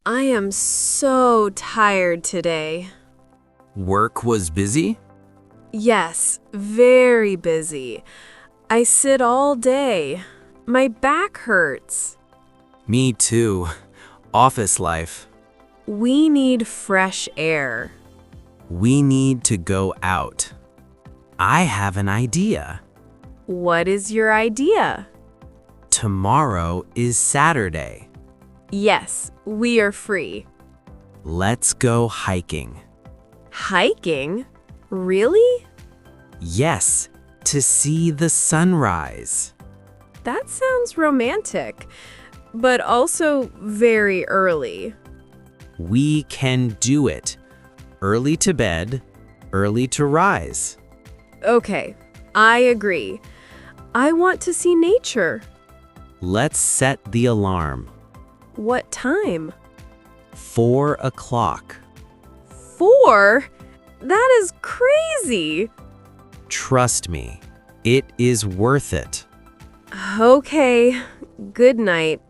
I am so tired today. Work was busy? Yes, very busy. I sit all day. My back hurts. Me too. Office life. We need fresh air. We need to go out. I have an idea. What is your idea? Tomorrow is Saturday. Yes, we are free. Let's go hiking. Hiking? Really? Yes, to see the sunrise. That sounds romantic, but also very early. We can do it. Early to bed, early to rise. Okay, I agree. I want to see nature. Let's set the alarm. What time? 4 o'clock. 4? That is crazy. Trust me, it is worth it. Okay, good night.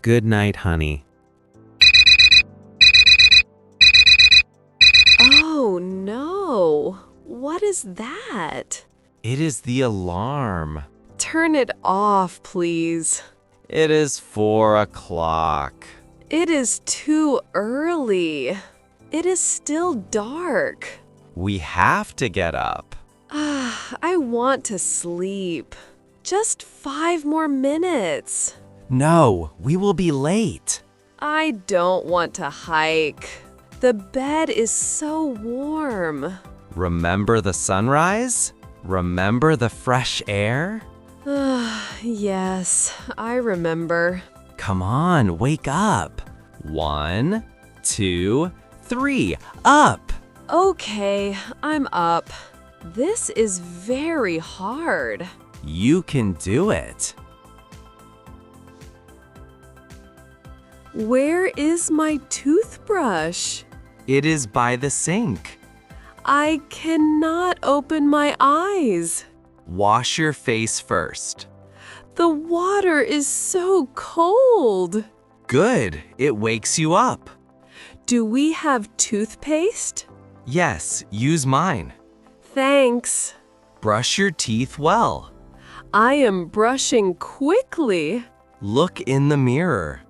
Good night, honey. Oh no, what is that? It is the alarm. Turn it off, please. It is 4 o'clock. It is too early. It is still dark. We have to get up. I want to sleep. Just 5 more minutes. No, we will be late. I don't want to hike. The bed is so warm. Remember the sunrise? Remember the fresh air? Yes, I remember. Come on, wake up. 1, 2, 3, up. Okay, I'm up. This is very hard. You can do it. Where is my toothbrush? It is by the sink. I cannot open my eyes. Wash your face first. The water is so cold. Good, it wakes you up. Do we have toothpaste? Yes, use mine. Thanks. Brush your teeth well. I am brushing quickly. Look in the mirror.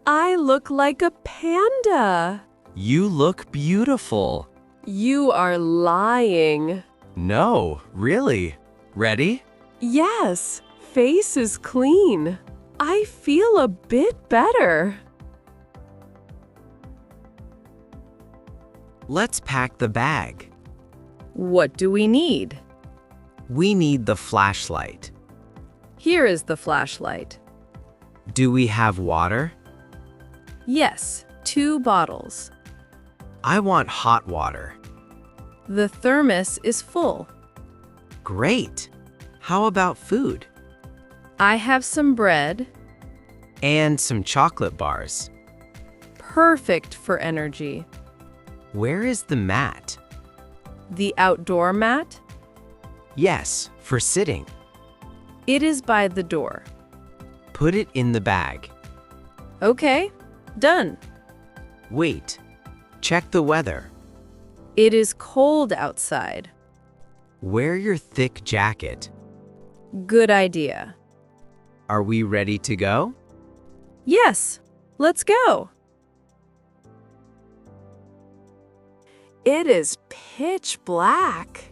I look like a panda. You look beautiful. You are lying. No, really. Ready? Yes, face is clean. I feel a bit better. Let's pack the bag. What do we need? We need the flashlight. Here is the flashlight. Do we have water? Yes, 2 bottles. I want hot water. The thermos is full. Great. How about food? I have some bread. And some chocolate bars. Perfect for energy. Where is the mat? The outdoor mat? Yes, for sitting. It is by the door. Put it in the bag. Okay, done. Wait. Check the weather. It is cold outside. Wear your thick jacket. Good idea. Are we ready to go? Yes, let's go. It is pitch black.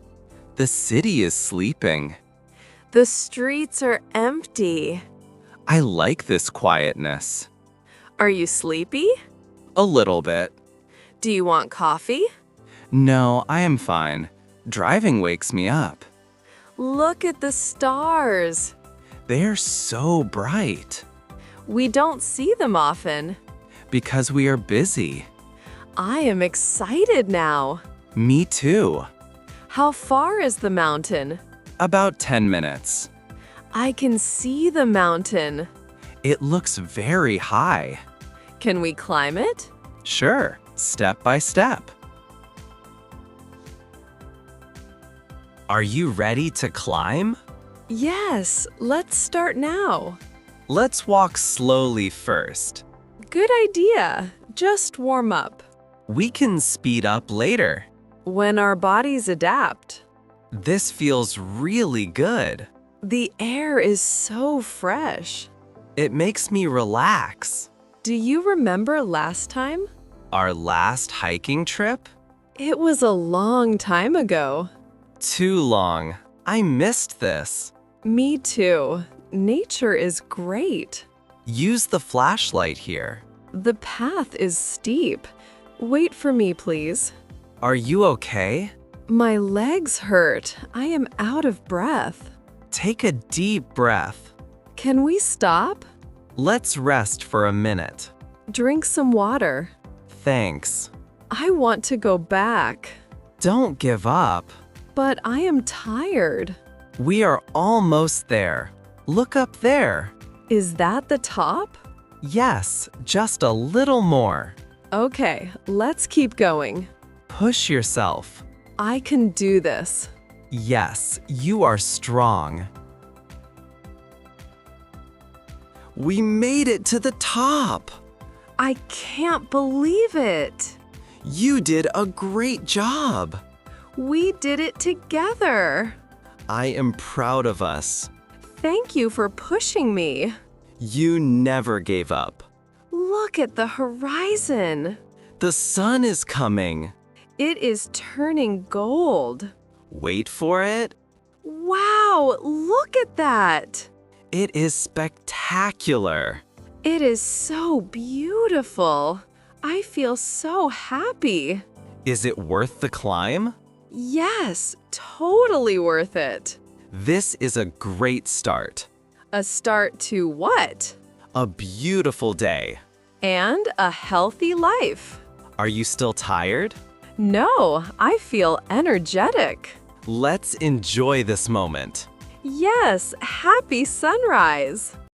The city is sleeping. The streets are empty. I like this quietness. Are you sleepy? A little bit. Do you want coffee? No, I am fine. Driving wakes me up. Look at the stars. They're so bright. We don't see them often. Because we are busy. I am excited now. Me too. How far is the mountain? About 10 minutes. I can see the mountain. It looks very high. Can we climb it? Sure, step by step. Are you ready to climb? Yes, let's start now. Let's walk slowly first. Good idea. Just warm up. We can speed up later. When our bodies adapt. This feels really good. The air is so fresh. It makes me relax. Do you remember last time? Our last hiking trip? It was a long time ago. Too long. I missed this. Me too. Nature is great. Use the flashlight here. The path is steep. Wait for me, please. Are you okay? My legs hurt. I am out of breath. Take a deep breath. Can we stop? Let's rest for a minute. Drink some water. Thanks. I want to go back. Don't give up. But I am tired. We are almost there. Look up there. Is that the top? Yes, just a little more. Okay, let's keep going. Push yourself. I can do this. Yes, you are strong. We made it to the top. I can't believe it. You did a great job. We did it together. I am proud of us. Thank you for pushing me. You never gave up. Look at the horizon. The sun is coming. It is turning gold. Wait for it. Wow, look at that. It is spectacular. It is so beautiful. I feel so happy. Is it worth the climb? Yes, totally worth it. This is a great start. A start to what? A beautiful day. And a healthy life. Are you still tired? No, I feel energetic. Let's enjoy this moment. Yes, happy sunrise.